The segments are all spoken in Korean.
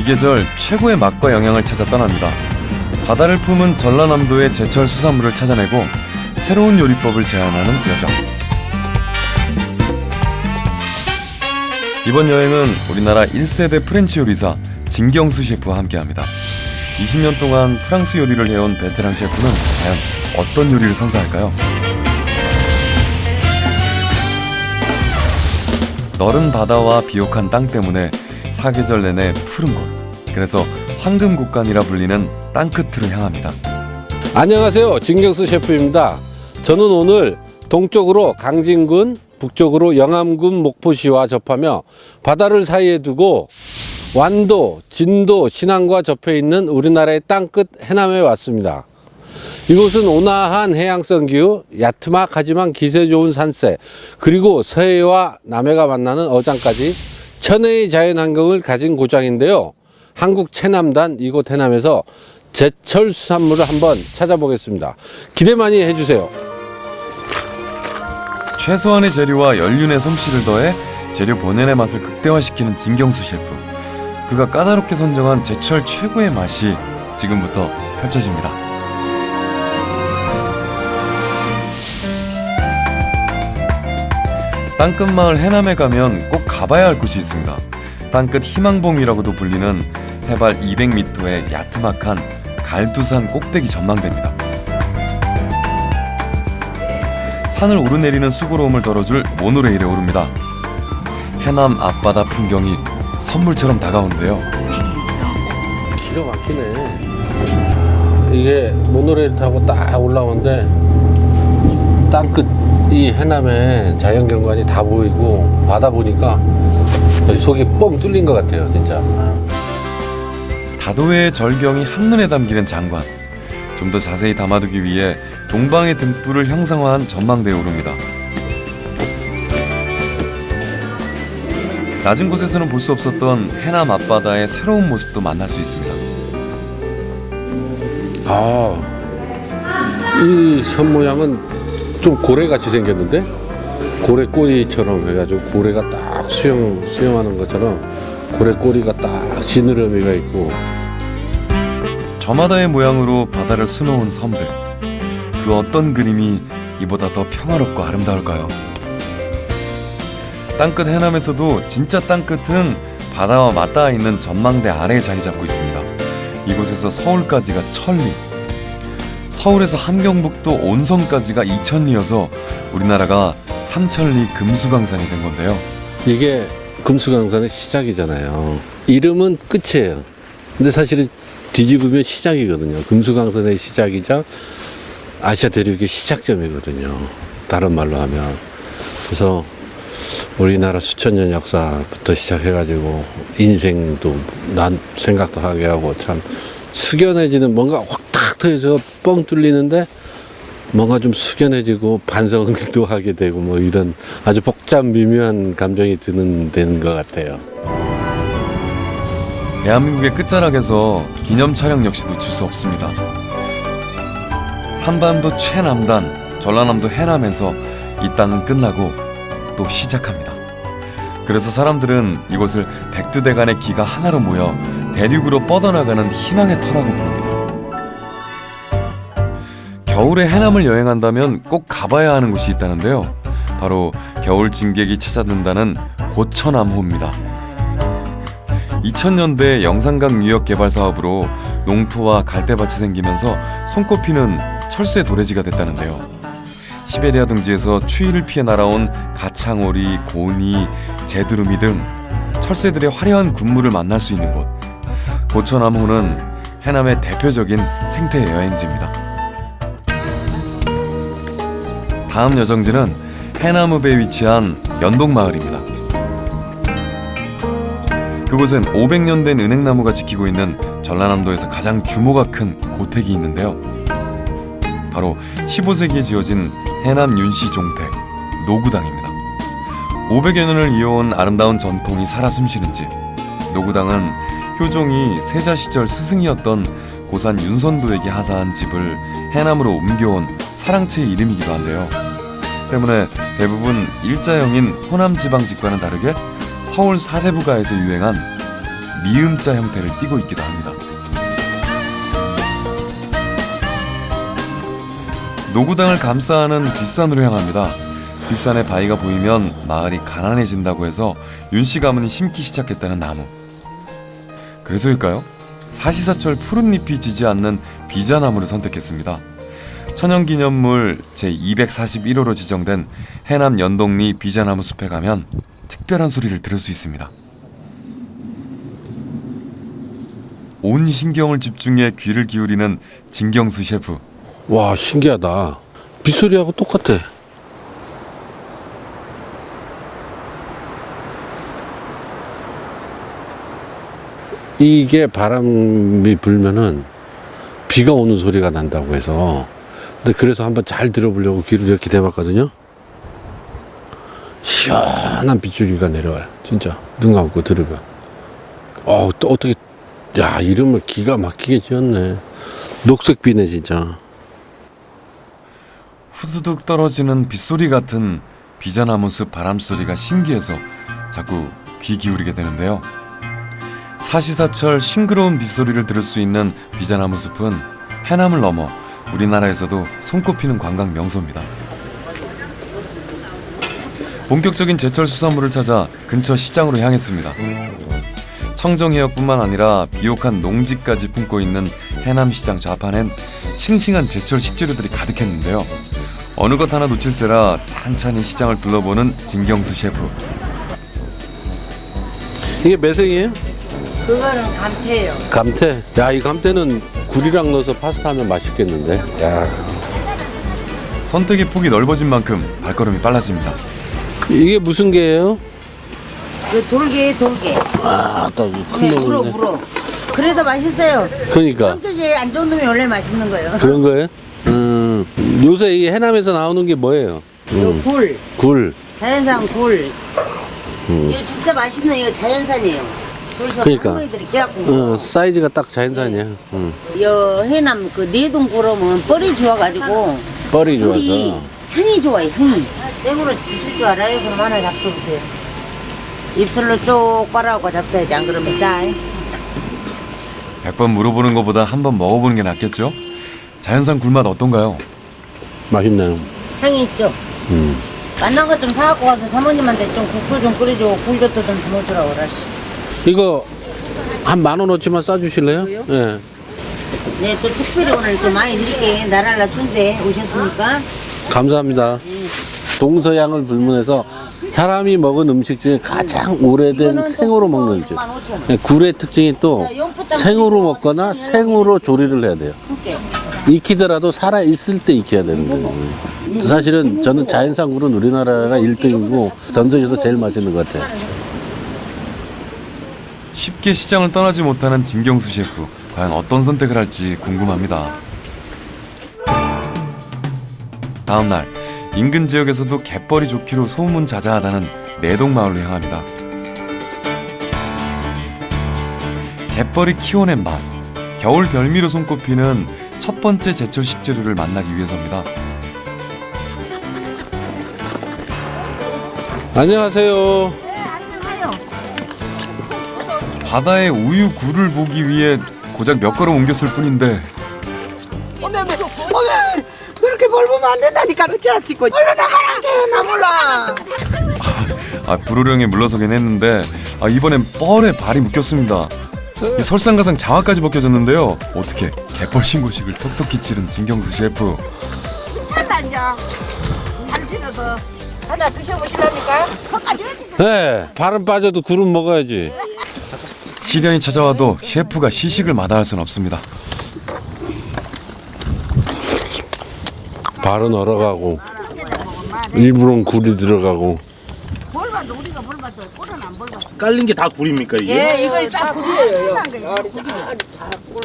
계절 최고의 맛과 영양을 찾아 떠납니다. 바다를 품은 전라남도의 제철 수산물을 찾아내고 새로운 요리법을 제안하는 여정. 이번 여행은 우리나라 1세대 프렌치 요리사 진경수 셰프와 함께합니다. 20년 동안 프랑스 요리를 해온 베테랑 셰프는 과연 어떤 요리를 선사할까요? 너른 바다와 비옥한 땅 때문에 사계절 내내 푸른 곳, 그래서 황금국간이라 불리는 땅끝으로 향합니다. 안녕하세요, 진경수 셰프입니다. 저는 오늘 동쪽으로 강진군, 북쪽으로 영암군 목포시와 접하며 바다를 사이에 두고 완도, 진도, 신안과 접해 있는 우리나라의 땅끝 해남에 왔습니다. 이곳은 온화한 해양성 기후, 야트막하지만 기세 좋은 산세, 그리고 서해와 남해가 만나는 어장까지 천혜의 자연환경을 가진 고장인데요. 한국 최남단 이곳 해남에서 제철 수산물을 한번 찾아보겠습니다. 기대 많이 해주세요. 최소한의 재료와 연륜의 솜씨를 더해 재료 본연의 맛을 극대화시키는 진경수 셰프. 그가 까다롭게 선정한 제철 최고의 맛이 지금부터 펼쳐집니다. 땅끝마을 해남에 가면 꼭 가봐야 할 곳이 있습니다. 땅끝 희망봉이라고도 불리는 해발 200m의 야트막한 갈두산 꼭대기 전망대입니다. 산을 오르내리는 수고로움을 덜어줄 모노레일에 오릅니다. 해남 앞바다 풍경이 선물처럼 다가오는데요. 기가 막히네. 이게 모노레일 타고 딱 올라오는데 땅끝 이 해남의 자연경관이 다 보이고 바다 보니까 속이 뻥 뚫린 것 같아요, 진짜. 다도해의 절경이 한눈에 담기는 장관. 좀 더 자세히 담아두기 위해 동방의 등불을 형상화한 전망대에 오릅니다. 낮은 곳에서는 볼 수 없었던 해남 앞바다의 새로운 모습도 만날 수 있습니다. 이 선 모양은 좀 고래같이 생겼는데? 고래 꼬리처럼 해가지고 고래가 딱 수영하는 것처럼 고래 꼬리가 딱 지느러미가 있고. 저마다의 모양으로 바다를 수놓은 섬들. 그 어떤 그림이 이보다 더 평화롭고 아름다울까요? 땅끝 해남에서도 진짜 땅끝은 바다와 맞닿아 있는 전망대 아래에 자리 잡고 있습니다. 이곳에서 서울까지가 1000리, 서울에서 함경북도 온성까지가 2000리여서 우리나라가 3000리 금수강산이 된 건데요. 이게 금수강산의 시작이잖아요. 이름은 끝이에요. 근데 사실은 뒤집으면 시작이거든요. 금수강산의 시작이자 아시아 대륙의 시작점이거든요. 다른 말로 하면. 그래서 우리나라 수천 년 역사부터 시작해가지고 인생도 난 생각도 하게 하고 참 숙연해지는 뭔가 확 터져서 뻥 뚫리는데 뭔가 좀 숙연해지고 반성도 하게 되고 뭐 이런 아주 복잡 미묘한 감정이 되는 것 같아요. 대한민국의 끝자락에서 기념 촬영 역시 놓칠 수 없습니다. 한반도 최남단 전라남도 해남에서 이 땅은 끝나고 또 시작합니다. 그래서 사람들은 이곳을 백두대간의 기가 하나로 모여 대륙으로 뻗어나가는 희망의 터라고 부릅니다. 겨울에 해남을 여행한다면 꼭 가봐야 하는 곳이 있다는데요. 바로 겨울 진객이 찾아든다는 고천암호입니다. 2000년대 영산강 유역 개발 사업으로 농토와 갈대밭이 생기면서 손꼽히는 철새 도래지가 됐다는데요. 시베리아 등지에서 추위를 피해 날아온 가창오리, 고니, 제두루미 등 철새들의 화려한 군무를 만날 수 있는 곳. 고천암호는 해남의 대표적인 생태 여행지입니다. 다음 여정지는 해남읍에 위치한 연동마을입니다. 그곳은 500년 된 은행나무가 지키고 있는 전라남도에서 가장 규모가 큰 고택이 있는데요. 바로 15세기에 지어진 해남 윤씨 종택 노구당입니다. 500여 년을 이어온 아름다운 전통이 살아 숨쉬는지 노구당은 효종이 세자 시절 스승이었던 고산 윤선도에게 하사한 집을 해남으로 옮겨온 사랑채의 이름이기도 한데요. 때문에 대부분 일자형인 호남 지방 집과는 다르게 서울 사대부가에서 유행한 미음자 형태를 띠고 있기도 합니다. 노구당을 감싸는 뒷산으로 향합니다. 뒷산에 바위가 보이면 마을이 가난해진다고 해서 윤씨 가문이 심기 시작했다는 나무. 그래서일까요? 사시사철 푸른 잎이 지지 않는 비자나무를 선택했습니다. 천연기념물 제241호로 지정된 해남 연동리 비자나무 숲에 가면 특별한 소리를 들을 수 있습니다. 온 신경을 집중해 귀를 기울이는 진경수 셰프. 와, 신기하다. 빗소리하고 똑같아. 이게 바람이 불면은 비가 오는 소리가 난다고 해서, 근데 그래서 한번 잘 들어보려고 귀를 이렇게 대봤거든요. 시원한 빗소리가 내려와요. 진짜 눈 감고 들으면. 또 어떻게, 야, 이름을 기가 막히게 지었네. 녹색비네 진짜. 후두둑 떨어지는 빗소리 같은 비자나무 숲 바람소리가 신기해서 자꾸 귀 기울이게 되는데요. 사시사철 싱그러운 빗소리를 들을 수 있는 비자나무 숲은 해남을 넘어 우리나라에서도 손꼽히는 관광 명소입니다. 본격적인 제철 수산물을 찾아 근처 시장으로 향했습니다. 청정해역뿐만 아니라 비옥한 농지까지 품고 있는 해남시장 좌판엔 싱싱한 제철 식재료들이 가득했는데요. 어느 것 하나 놓칠세라 찬찬히 시장을 둘러보는 진경수 셰프. 이게 매생이에요? 그거는 감태예요. 감태? 야, 이 감태는 굴이랑 넣어서 파스타 하면 맛있겠는데? 야, 선택의 폭이 넓어진 만큼 발걸음이 빨라집니다. 이게 무슨 게예요? 그 돌게. 아, 딱 네, 큰 물어. 놈이네. 그래도 맛있어요. 그러니까 성격이 안 좋은 놈이 원래 맛있는 거예요. 그런 거예요? 요새 이 해남에서 나오는 게 뭐예요? 이거 굴, 굴. 자연산 굴. 이거 진짜 맛있는 이거 자연산이에요. 그래서 그러니까. 할머니들이 깨갖고 사이즈가 딱 자연산이야. 이 해남 그 내동 굴하면 뻘이 좋아가지고 뻘이 굴이 좋아서. 향이 좋아요. 향이. 생으로 드실 줄 알아요? 그럼 하나 잡숴보세요. 입술로 쭉 빨아갖고 잡숴야지. 안 그러면 짜요. 100번 물어보는 것보다 한번 먹어보는 게 낫겠죠? 자연산 굴맛 어떤가요? 맛있네요. 향이 있죠? 만난 것 좀 사갖고 와서 사모님한테 좀 국도 좀 끓여주고 굴젓도 좀 주물주라고 그러시. 이거 한 10,000원어치만 싸주실래요? 이거요? 네. 네, 또 특별히 오늘 좀 많이 드릴게. 나랄라 춘대 오셨으니까. 감사합니다. 동서양을 불문해서 사람이 먹은 음식 중에 가장 오래된 생으로 먹는 음식. 65,000원. 네, 굴의 특징이 또 생으로 먹거나 생으로 조리를 해야 돼요. 익히더라도 살아 있을 때 익혀야 되는 거예요. 사실은 저는 자연산 굴은 우리나라가 1등이고 전 세계에서 제일 맛있는 것 같아요. 쉽게 시장을 떠나지 못하는 진경수 셰프. 과연 어떤 선택을 할지 궁금합니다. 다음 날 인근 지역에서도 갯벌이 좋기로 소문자자하다는 내동마을로 향합니다. 갯벌이 키워낸 맛, 겨울 별미로 손꼽히는 첫 번째 제철 식재료를 만나기 위해서입니다. 안녕하세요. 바다의 우유 굴을 보기 위해 고작 몇 걸음 옮겼을 뿐인데 어메 그렇게 벌보면 안 된다니까 그치 않습니까? 얼른 나가라 나 몰라. 불호령에 물러서긴 했는데 이번엔 뻘에 발이 묶였습니다. 이 설상가상 장화까지 벗겨졌는데요. 어떻게 갯벌 신고식을 톡톡히 치른 진경수 셰프. 난자 당신어서 하나 드셔보시랍니까? 그까지 네, 발은 빠져도 굴은 먹어야지. 시련이 찾아와도 셰프가 시식을 마다할 순 없습니다. 발은 얼어가고 일부러는 굴이 들어가고. 깔린 게 다 굴입니까 이게? 예 이거 딱 굴이에요. 다굴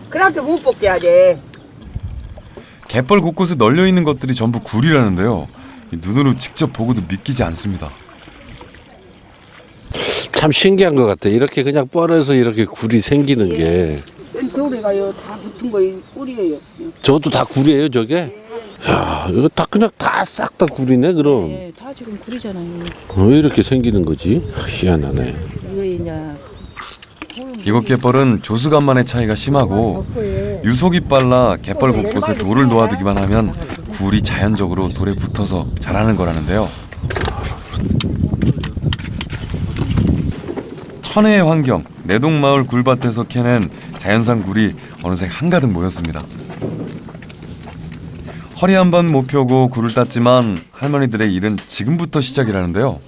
그렇게 못 뽑게 하지. 갯벌 곳곳에 널려 있는 것들이 전부 굴이라는데요. 눈으로 직접 보고도 믿기지 않습니다. 참 신기한 것 같아. 이렇게 그냥 뻘에서 이렇게 굴이 생기는 게. 돌에가요 다 붙은 거 꿀이에요. 저것도 다 굴이에요, 저게? 야, 이거 다 그냥 다 싹 다 굴이네, 그럼. 다 지금 굴이잖아요. 왜 이렇게 생기는 거지? 희한하네. 이거 이제 이곳 갯벌은 조수간만의 차이가 심하고 유속이 빨라 갯벌 곳곳에 돌을 놓아두기만 하면 굴이 자연적으로 돌에 붙어서 자라는 거라는데요. 천혜의 환경, 내동마을 굴밭에서 캐낸 자연산 굴이 어느새 한가득 모였습니다. 허리 한 번 못 펴고 굴을 땄지만 할머니들의 일은 지금부터 시작이라는데요.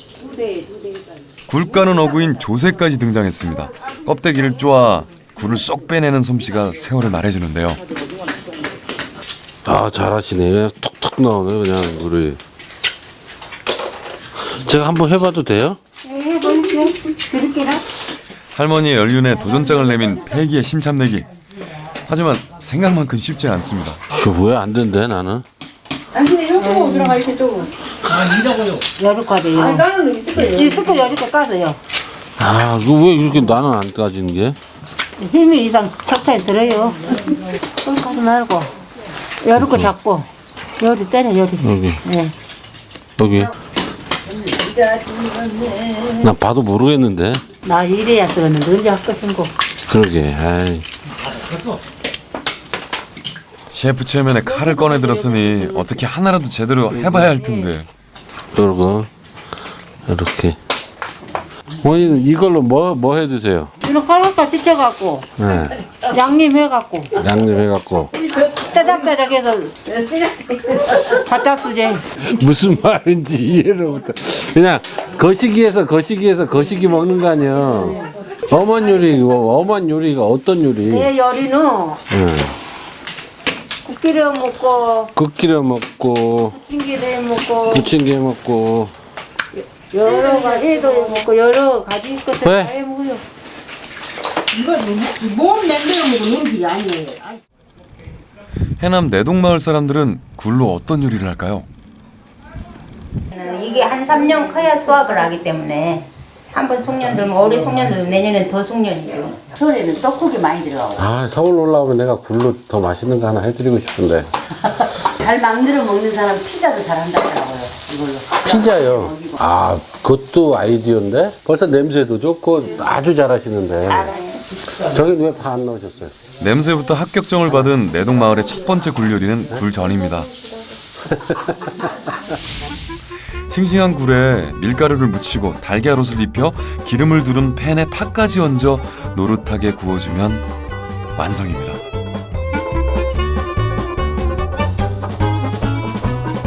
굴 까는 어구인 조새까지 등장했습니다. 껍데기를 쪼아 굴을 쏙 빼내는 솜씨가 세월을 말해주는데요. 아, 잘하시네. 툭툭 나오네, 그냥 굴이. 제가 한번 해봐도 돼요? 할머니의 연륜에 도전장을 내민 패기의 신참내기. 하지만 생각만큼 쉽지 않습니다. 왜 안 된대, 나는? 당신이 요거 들어가 이렇게 좀. 여름까지요. 아니 나는 있을 거예요. 이 스프 여름까지 까서요. 아, 그 왜 이렇게 나는 안 까지는 게? 힘이 이상 척차에 들어요. 꿀까지 말고 여름 거 잡고 요리 때려 요리. 여기, 네. 여기. 나 봐도 모르겠는데. 나 이래야 쓰는데 언제 할 것인고. 그러게, 아이. 셰프 체면에 칼을 꺼내 들었으니 어떻게 하나라도 제대로 해봐야 할 텐데. 그러고, 이렇게. 어머니는 이걸로 뭐 해 드세요? 이런 칼국수 씻어갖고 네. 양념해갖고 양념해갖고. 따닥따닥해서 바짝 수제. 무슨 말인지 이해를 못해. 그냥 거시기에서 거시기 먹는 거 아니야. 어머니 요리가 어떤 요리? 내 요리는 응. 국 끓여 먹고 국 끓여 먹고, 부침개도 해 먹고 부침개 먹고. 여러 가지 해도 해 먹고 여러 가지 것을 왜? 다 해 먹어요. 이거 몸 만들어 먹는 음식이 아니에요. 해남 내동마을 사람들은 굴로 어떤 요리를 할까요? 이게 한 3년 커야 수확을 하기 때문에 한 번 숙련 들면 올해 숙련 들면 내년엔 더 숙련이죠. 서울에는 떡국이 많이 들어가고 아, 서울 올라오면 내가 굴로 더 맛있는 거 하나 해드리고 싶은데. 잘 만들어 먹는 사람 피자도 잘한다더라고요 이걸로. 피자요. 아, 그것도 아이디어인데? 벌써 냄새도 좋고 아주 잘하시는데. 저기 왜 파 안 넣으셨어요? 냄새부터 합격점을 받은 내동마을의 첫 번째 굴 요리는 굴전입니다. 싱싱한 굴에 밀가루를 묻히고 달걀옷을 입혀 기름을 두른 팬에 파까지 얹어 노릇하게 구워주면 완성입니다.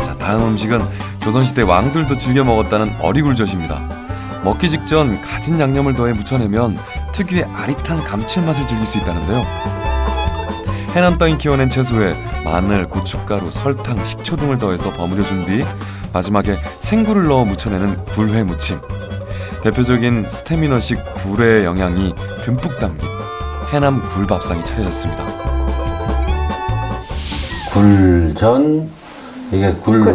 자, 다음 음식은 조선시대 왕들도 즐겨 먹었다는 어리굴젓입니다. 먹기 직전 가진 양념을 더해 무쳐내면 특유의 아릿한 감칠맛을 즐길 수 있다는데요. 해남 땅이 키워낸 채소에 마늘, 고춧가루, 설탕, 식초 등을 더해서 버무려 준 뒤 마지막에 생굴을 넣어 무쳐내는 굴회 무침. 대표적인 스테미너식 굴의 영양이 듬뿍 담긴 해남 굴밥상이 차려졌습니다. 굴전, 이게 굴회,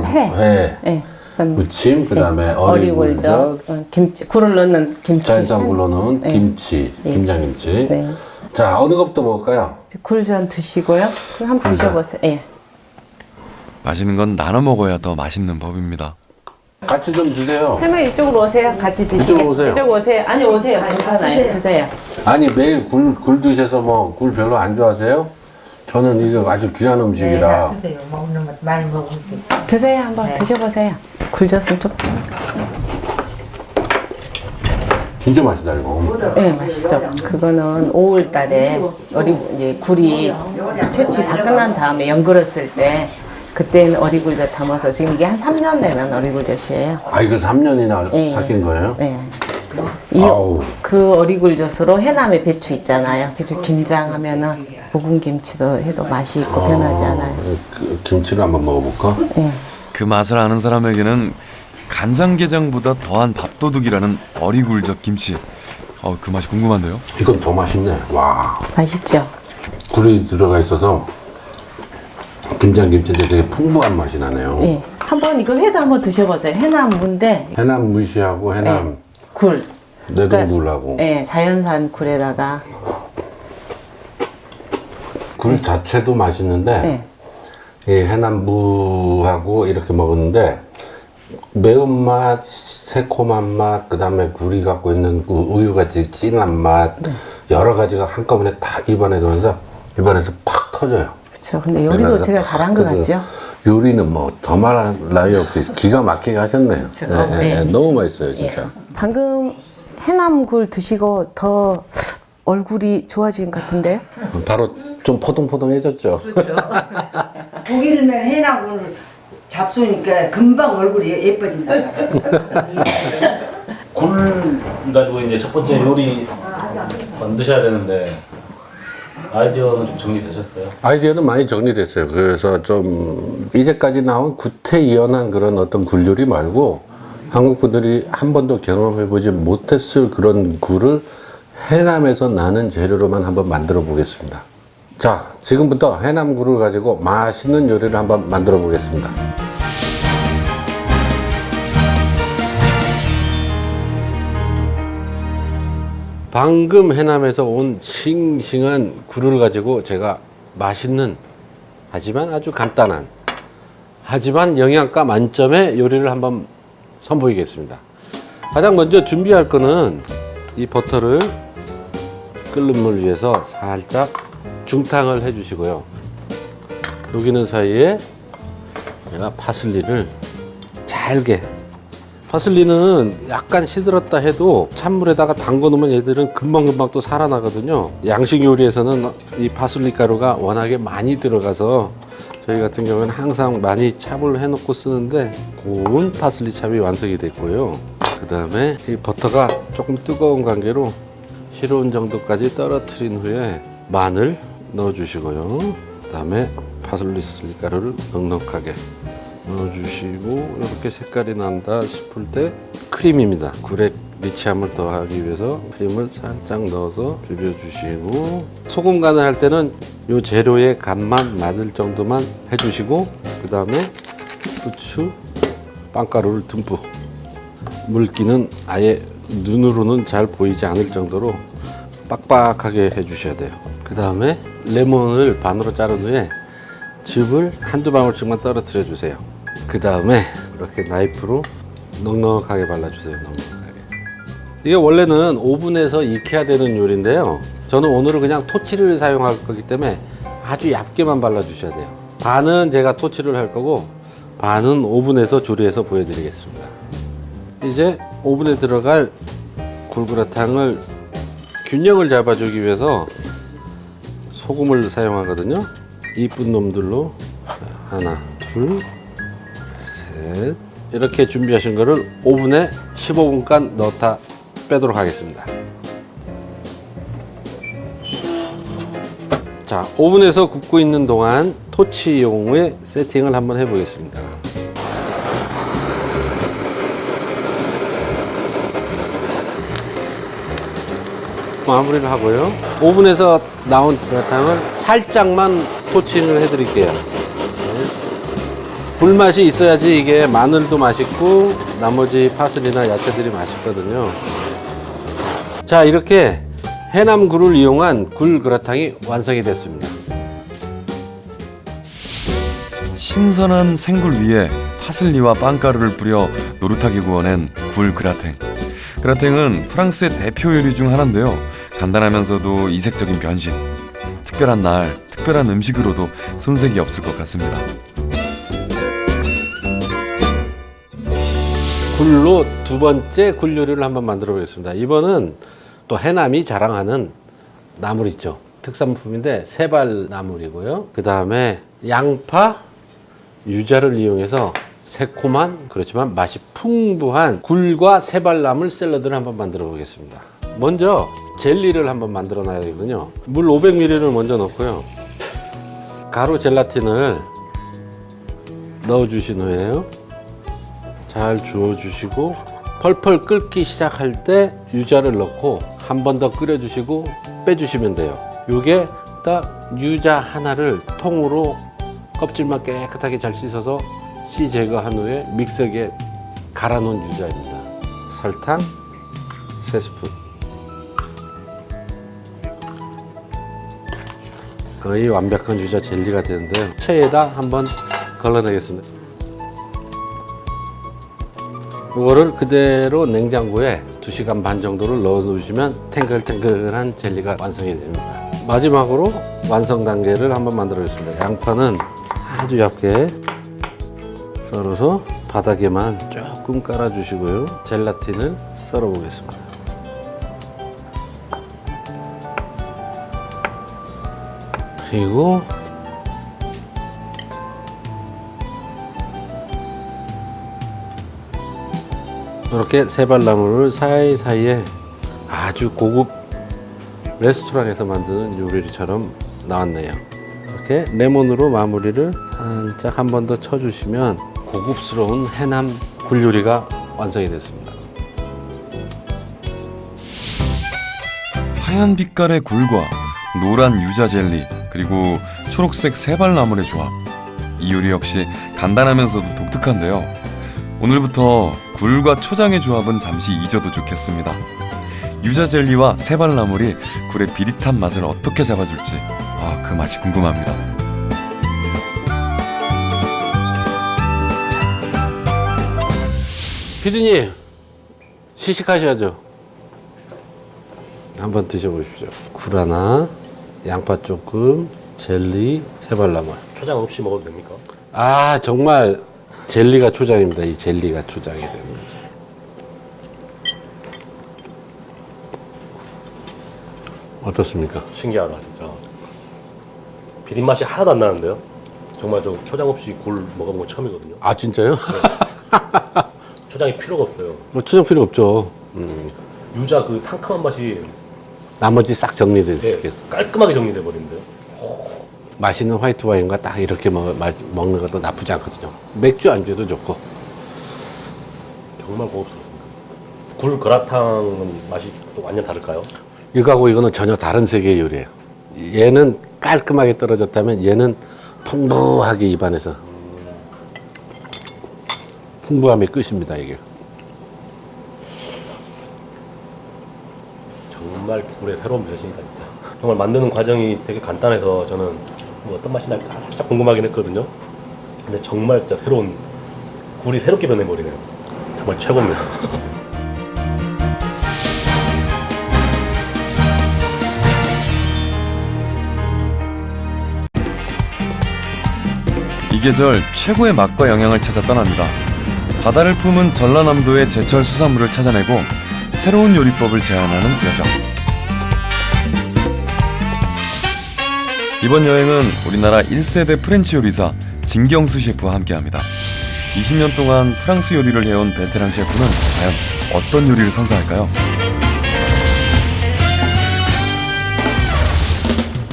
네. 무침, 그다음에 어리굴젓, 김치, 굴을 넣는 김치. 자연산 굴로 넣은 네. 김치, 네. 김장김치. 네. 자, 어느 것부터 먹을까요? 굴전 드시고요. 그럼 한번 굴전. 드셔보세요. 예. 맛있는 건 나눠 먹어야 더 맛있는 법입니다. 같이 좀 주세요. 할머니 이쪽으로 오세요. 같이 드시게. 이쪽으로 오세요. 이쪽 오세요. 아니 오세요. 괜찮아요. 드세요. 아니, 매일 굴 드셔서 뭐 굴 별로 안 좋아하세요? 저는 이거 아주 귀한 음식이라. 드세요. 먹는 것 많이 먹으면 드세요. 한번 드셔보세요. 굴젓은 좀. 진짜 맛있다, 이거. 네, 맛있죠. 그거는 5월달에 이제 굴이 채취 다 끝난 다음에 연그렸을 때 그때는 어리굴젓 담아서 지금 이게 한 3년 되는 어리굴젓이에요. 아, 이거 3년이나 예. 사신 거예요? 네. 아우. 그 어리굴젓으로 해남의 배추 있잖아요. 배추 김장하면은 묵은 김치도 해도 맛이 있고 변하지 않아요. 그 김치를 한번 먹어볼까? 네. 그 맛을 아는 사람에게는 간장게장보다 더한 밥도둑이라는 어리굴젓 김치. 그 맛이 궁금한데요. 이건 더 맛있네. 와. 맛있죠? 굴이 들어가 있어서 김장김치인데 되게 풍부한 맛이 나네요. 네. 한번 이거 회도 한번 드셔보세요. 해남무인데 해남 무시하고 해남 네. 굴. 내동굴하고 네, 자연산 굴에다가 굴 자체도 맛있는데 네. 이 해남무하고 이렇게 먹었는데 매운맛, 새콤한 맛, 그 다음에 굴이 갖고 있는 그 우유같이 진한 맛, 여러 가지가 한꺼번에 딱 입안에 들어서 입안에서 팍 터져요. 그렇죠. 근데 요리도 그래가지고 제가 잘한 것 그 같죠? 요리는 뭐 더말 나위 없이 기가 막히게 하셨네요. 네. 너무 맛있어요, 진짜. 예. 방금 해남굴 드시고 더 얼굴이 좋아진 것 같은데요? 바로 좀 포동포동해졌죠. 고기를 맨 해나고를 잡수니까 금방 얼굴이 예뻐진다. 굴 가지고 이제 첫 번째 요리 만드셔야 되는데 아이디어는 좀 정리되셨어요? 아이디어는 많이 정리됐어요. 그래서 좀 이제까지 나온 구태의연한 그런 어떤 굴 요리 말고 한국 분들이 한 번도 경험해보지 못했을 그런 굴을 해남에서 나는 재료로만 한번 만들어 보겠습니다. 자, 지금부터 해남 굴을 가지고 맛있는 요리를 한번 만들어 보겠습니다. 방금 해남에서 온 싱싱한 굴을 가지고 제가 맛있는 하지만 아주 간단한 하지만 영양가 만점의 요리를 한번 선보이겠습니다. 가장 먼저 준비할 거는 이 버터를 끓는 물 위에서 살짝 중탕을 해 주시고요. 녹이는 사이에 제가 파슬리를 잘게, 파슬리는 약간 시들었다 해도 찬물에다가 담궈 놓으면 얘들은 금방금방 또 살아나거든요. 양식 요리에서는 이 파슬리 가루가 워낙에 많이 들어가서 저희 같은 경우는 항상 많이 찹을 해 놓고 쓰는데 고운 파슬리 찹이 완성이 됐고요. 그 다음에 이 버터가 조금 뜨거운 관계로 시러운 정도까지 떨어뜨린 후에 마늘 넣어 주시고요. 그 다음에 파슬리 가루를 넉넉하게 넣어주시고 이렇게 색깔이 난다 싶을 때 크림입니다. 굴에 리치함을 더하기 위해서 크림을 살짝 넣어서 비벼주시고 소금 간을 할 때는 이 재료의 간만 맞을 정도만 해주시고 그 다음에 후추, 빵가루를 듬뿍 물기는 아예 눈으로는 잘 보이지 않을 정도로 빡빡하게 해주셔야 돼요. 그 다음에 레몬을 반으로 자른 후에 즙을 한두 방울씩만 떨어뜨려 주세요. 그 다음에 이렇게 나이프로 넉넉하게 발라주세요. 넉넉하게. 이게 원래는 오븐에서 익혀야 되는 요리인데요. 저는 오늘은 그냥 토치를 사용할 거기 때문에 아주 얇게만 발라주셔야 돼요. 반은 제가 토치를 할 거고 반은 오븐에서 조리해서 보여드리겠습니다. 이제 오븐에 들어갈 굴그라탕을 균형을 잡아주기 위해서 소금을 사용하거든요. 이쁜 놈들로 하나, 둘, 셋 이렇게 준비하신 거를 오븐에 15분간 넣다 빼도록 하겠습니다. 자, 오븐에서 굽고 있는 동안 토치용의 세팅을 한번 해보겠습니다. 마무리를 하고요. 오븐에서 나온 그라탕을 살짝만 토칭을 해드릴게요. 네. 불맛이 있어야지 이게 마늘도 맛있고 나머지 파슬리나 야채들이 맛있거든요. 자, 이렇게 해남 굴을 이용한 굴 그라탕이 완성이 됐습니다. 신선한 생굴 위에 파슬리와 빵가루를 뿌려 노릇하게 구워낸 굴 그라탱. 그라탱은 프랑스의 대표 요리 중 하나인데요. 간단하면서도 이색적인 변신. 특별한 날, 특별한 음식으로도 손색이 없을 것 같습니다. 굴로 두 번째 굴 요리를 한번 만들어 보겠습니다. 이번은 또 해남이 자랑하는 나물 있죠. 특산품인데 세발 나물이고요. 그 다음에 양파, 유자를 이용해서 새콤한 그렇지만 맛이 풍부한 굴과 세발나물 샐러드를 한번 만들어 보겠습니다. 먼저 젤리를 한번 만들어 놔야 되거든요. 물 500ml를 먼저 넣고요. 가루 젤라틴을 넣어 주신 후에요. 잘 주워 주시고 펄펄 끓기 시작할 때 유자를 넣고 한 번 더 끓여 주시고 빼 주시면 돼요. 요게 딱 유자 하나를 통으로 껍질만 깨끗하게 잘 씻어서 씨 제거한 후에 믹서기에 갈아 놓은 유자입니다. 설탕 3스푼. 거의 완벽한 유자 젤리가 되는데요. 체에다 한번 걸러내겠습니다. 이거를 그대로 냉장고에 2시간 반 정도를 넣어 놓으시면 탱글탱글한 젤리가 완성이 됩니다. 마지막으로 완성 단계를 한번 만들어 보겠습니다. 양파는 아주 얇게 썰어서 바닥에만 조금 깔아 주시고요. 젤라틴을 썰어 보겠습니다. 그리고 이렇게 세발나무를 사이사이에 아주 고급 레스토랑에서 만드는 요리처럼 나왔네요. 이렇게 레몬으로 마무리를 살짝 한 번 더 쳐주시면 고급스러운 해남 굴 요리가 완성이 됐습니다. 하얀 빛깔의 굴과 노란 유자 젤리 그리고 초록색 세발나물의 조합. 이 요리 역시 간단하면서도 독특한데요. 오늘부터 굴과 초장의 조합은 잠시 잊어도 좋겠습니다. 유자 젤리와 세발나물이 굴의 비릿한 맛을 어떻게 잡아줄지 그 맛이 궁금합니다. 피디님 시식하셔야죠. 한번 드셔보십시오. 굴 하나, 양파 조금, 젤리, 세발나물. 초장 없이 먹어도 됩니까? 아 정말 젤리가 초장입니다. 이 젤리가 초장이 됩니다. 어떻습니까? 신기하다 진짜. 비린 맛이 하나도 안 나는데요. 정말 저 초장 없이 굴 먹어본 건 처음이거든요. 아 진짜요? 초장이 필요가 없어요. 초장 필요 없죠. 유자 그 상큼한 맛이 나머지 싹 정리돼 네, 있게. 깔끔하게 정리돼 버리는데요. 맛있는 화이트 와인과 딱 이렇게 먹는 것도 나쁘지 않거든요. 맥주 안주에도 좋고. 정말 고급스럽습니다. 굴 그라탕은 맛이 또 완전 다를까요? 이거하고 이거는 전혀 다른 세계의 요리예요. 얘는 깔끔하게 떨어졌다면 얘는 풍부하게 입안에서 풍부함의 끝입니다. 이게. 정말 굴의 새로운 변신이다 진짜. 정말 만드는 과정이 되게 간단해서 저는 뭐 어떤 맛이 날까 살짝 궁금하긴 했거든요. 근데 정말 진짜 새로운 굴이 새롭게 변해버리네요. 정말 최고입니다. 이 계절 최고의 맛과 영양을 찾아 떠납니다. 바다를 품은 전라남도의 제철 수산물을 찾아내고 새로운 요리법을 제안하는 여정. 이번 여행은 우리나라 1세대 프렌치 요리사 진경수 셰프와 함께합니다. 20년 동안 프랑스 요리를 해온 베테랑 셰프는 과연 어떤 요리를 선사할까요?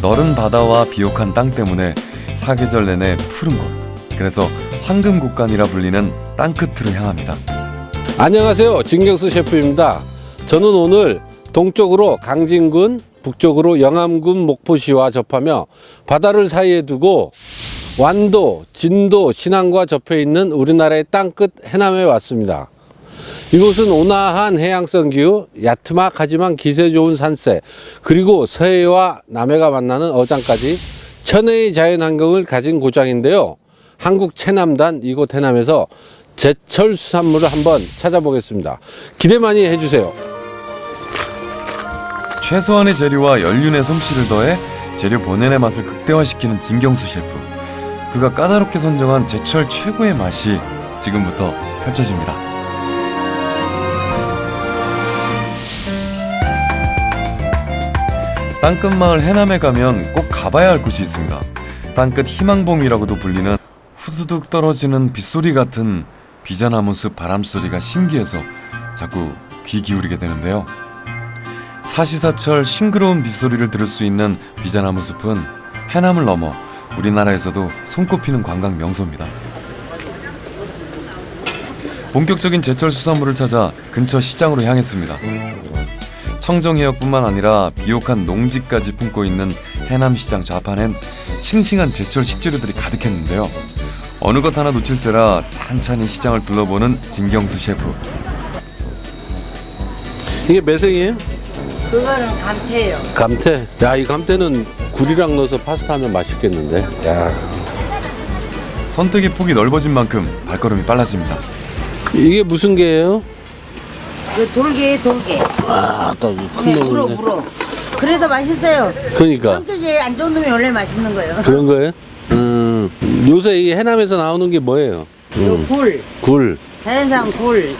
너른 바다와 비옥한 땅 때문에 사계절 내내 푸른 곳, 그래서 황금곡간이라 불리는 땅끝으로 향합니다. 안녕하세요. 진경수 셰프입니다. 저는 오늘 동쪽으로 강진군, 북쪽으로 영암군 목포시와 접하며 바다를 사이에 두고 완도, 진도, 신안과 접해 있는 우리나라의 땅끝 해남에 왔습니다. 이곳은 온화한 해양성 기후, 야트막하지만 기세 좋은 산세, 그리고 서해와 남해가 만나는 어장까지 천혜의 자연환경을 가진 고장인데요. 한국 최남단 이곳 해남에서 제철 수산물을 한번 찾아보겠습니다. 기대 많이 해주세요. 최소한의 재료와 연륜의 솜씨를 더해 재료 본연의 맛을 극대화시키는 진경수 셰프. 그가 까다롭게 선정한 제철 최고의 맛이 지금부터 펼쳐집니다. 땅끝마을 해남에 가면 꼭 가봐야 할 곳이 있습니다. 땅끝 희망봉이라고도 불리는 후두둑 떨어지는 빗소리 같은 비자나무 숲 바람소리가 신기해서 자꾸 귀 기울이게 되는데요. 사시사철 싱그러운 빗소리를 들을 수 있는 비자나무 숲은 해남을 넘어 우리나라에서도 손꼽히는 관광 명소입니다. 본격적인 제철 수산물을 찾아 근처 시장으로 향했습니다. 청정해역뿐만 아니라 비옥한 농지까지 품고 있는 해남시장 좌판엔 싱싱한 제철 식재료들이 가득했는데요. 어느 것 하나 놓칠세라 찬찬히 시장을 둘러보는 진경수 셰프. 이게 매생이에요? 그거는 감태예요. 감태? 야, 이 감태는 굴이랑 넣어서 파스타 하면 맛있겠는데? 야, 선택의 폭이 넓어진 만큼 발걸음이 빨라집니다. 이게 무슨 게예요? 그 돌게. 아따 큰 네, 물어. 놈이네. 그래도 맛있어요. 그러니까 성격이 안 좋은 놈이 원래 맛있는 거예요. 그런 거예요? 요새 이 해남에서 나오는 게 뭐예요? 이거 굴, 굴. 자연산 굴.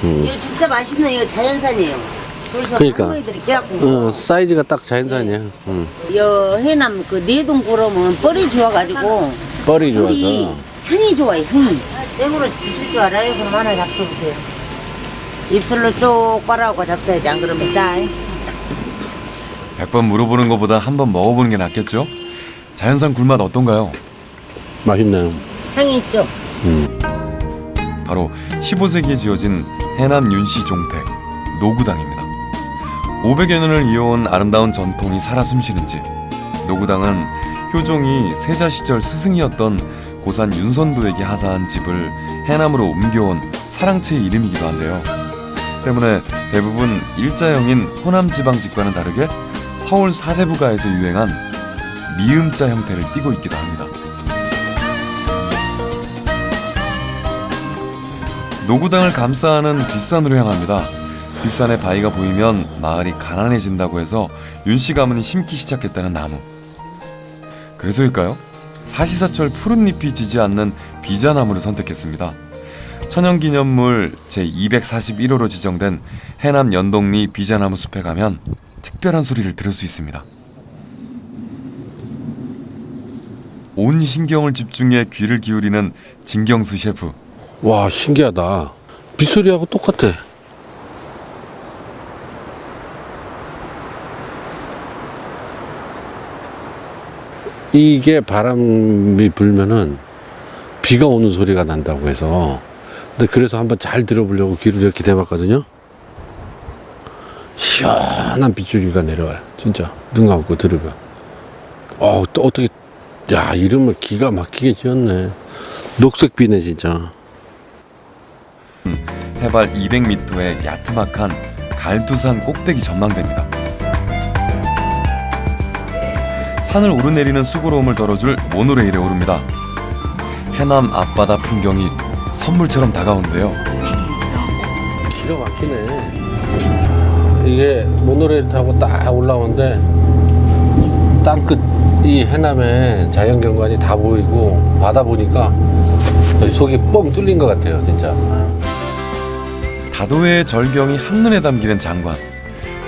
이거 진짜 맛있는 이거 자연산이에요. 그래서 그러니까. 할머니들이 깨갖고 사이즈가 딱 자연산이야. 이 해남 그 내동 굴하면 뻘이 좋아가지고 뻘이 좋아서. 굴이 향이 좋아요. 향이. 생으로 드실 줄 알아요? 그럼 하나 잡숴보세요. 입술로 쭉 빨아갖고 잡숴야지. 안 그러면 짜. 100번 물어보는 것보다 한번 먹어보는 게 낫겠죠? 자연산 굴맛 어떤가요? 맛있네요. 향이 있죠? 바로 15세기에 지어진 해남 윤씨 종택 노구당입니다. 500여 년을 이어온 아름다운 전통이 살아 숨쉬는지 노구당은 효종이 세자 시절 스승이었던 고산 윤선도에게 하사한 집을 해남으로 옮겨온 사랑채의 이름이기도 한데요. 때문에 대부분 일자형인 호남 지방 집과는 다르게 서울 사대부가에서 유행한 미음자 형태를 띠고 있기도 합니다. 노구당을 감싸는 뒷산으로 향합니다. 뒷산에 바위가 보이면 마을이 가난해진다고 해서 윤씨 가문이 심기 시작했다는 나무. 그래서일까요? 사시사철 푸른 잎이 지지 않는 비자나무를 선택했습니다. 천연기념물 제241호로 지정된 해남 연동리 비자나무 숲에 가면 특별한 소리를 들을 수 있습니다. 온 신경을 집중해 귀를 기울이는 진경수 셰프. 와 신기하다. 빗소리하고 똑같아. 이게 바람이 불면은 비가 오는 소리가 난다고 해서 근데 그래서 한번 잘 들어보려고 귀를 이렇게 대봤거든요. 시원한 빗소리가 내려와요. 진짜 눈 감고 들으면. 또 어떻게 야 이름을 기가 막히게 지었네. 녹색비네 진짜. 해발 200m의 야트막한 갈두산 꼭대기 전망대입니다. 산을 오르내리는 수고로움을 덜어줄 모노레일에 오릅니다. 해남 앞바다 풍경이 선물처럼 다가오는데요. 기가 막히네. 이게 모노레일 타고 딱 올라오는데 땅끝 이 해남의 자연경관이 다 보이고 바다 보니까 속이 뻥 뚫린 것 같아요 진짜. 다도해의 절경이 한눈에 담기는 장관.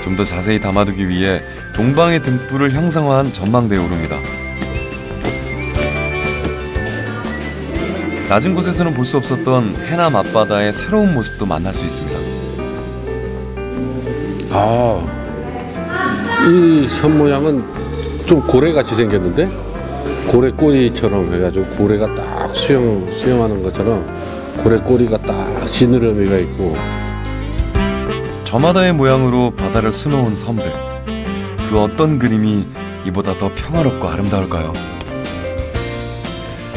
좀 더 자세히 담아두기 위해 동방의 등불을 형상화한 전망대에 오릅니다. 낮은 곳에서는 볼 수 없었던 해남 앞바다의 새로운 모습도 만날 수 있습니다. 이 선 모양은 좀 고래같이 생겼는데 고래 꼬리처럼 해가지고 고래가 딱 수영하는 것처럼 고래 꼬리가 딱 지느러미가 있고 저마다의 모양으로 바다를 수놓은 섬들. 그 어떤 그림이 이보다 더 평화롭고 아름다울까요?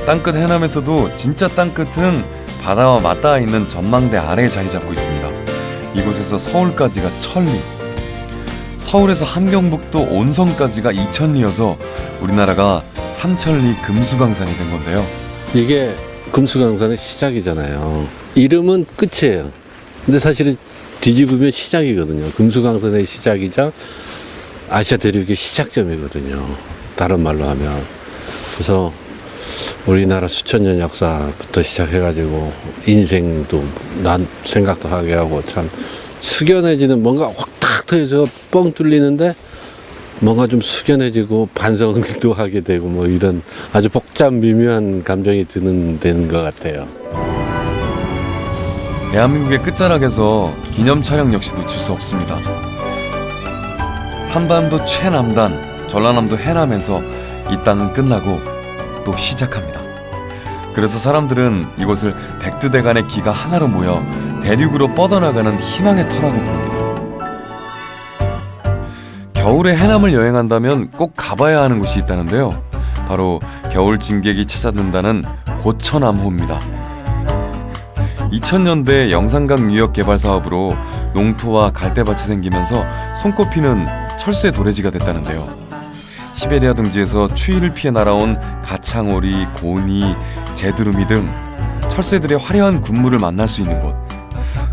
땅끝 해남에서도 진짜 땅끝은 바다와 맞닿아 있는 전망대 아래에 자리 잡고 있습니다. 이곳에서 서울까지가 1000리, 서울에서 함경북도 온성까지가 2000리여서 우리나라가 3000리 금수강산이 된 건데요. 이게 금수강산의 시작이잖아요. 이름은 끝이에요. 근데 사실은 뒤집으면 시작이거든요. 금수강산의 시작이자 아시아 대륙의 시작점이거든요. 다른 말로 하면. 그래서 우리나라 수천 년 역사부터 시작해가지고 인생도 난 생각도 하게 하고 참 숙연해지는 뭔가 확 탁 트여서 뻥 뚫리는데 뭔가 좀 숙연해지고 반성도 하게 되고 뭐 이런 아주 복잡 미묘한 감정이 되는 것 같아요. 대한민국의 끝자락에서 기념 촬영 역시 놓칠 수 없습니다. 한반도 최남단, 전라남도 해남에서 이 땅은 끝나고 또 시작합니다. 그래서 사람들은 이곳을 백두대간의 기가 하나로 모여 대륙으로 뻗어나가는 희망의 터라고 부릅니다. 겨울에 해남을 여행한다면 꼭 가봐야 하는 곳이 있다는데요. 바로 겨울 진객이 찾아든다는 고천암호입니다. 2000년대 영산강 유역 개발 사업으로 농토와 갈대밭이 생기면서 손꼽히는 철새 도래지가 됐다는데요. 시베리아 등지에서 추위를 피해 날아온 가창오리, 고니, 제두루미 등 철새들의 화려한 군무를 만날 수 있는 곳.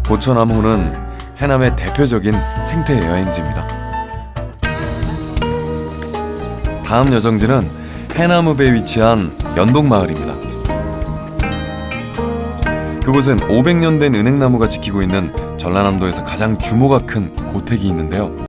고천암호는 해남의 대표적인 생태 여행지입니다. 다음 여정지는 해남읍에 위치한 연동마을입니다. 그곳은 500년 된 은행나무가 지키고 있는 전라남도에서 가장 규모가 큰 고택이 있는데요.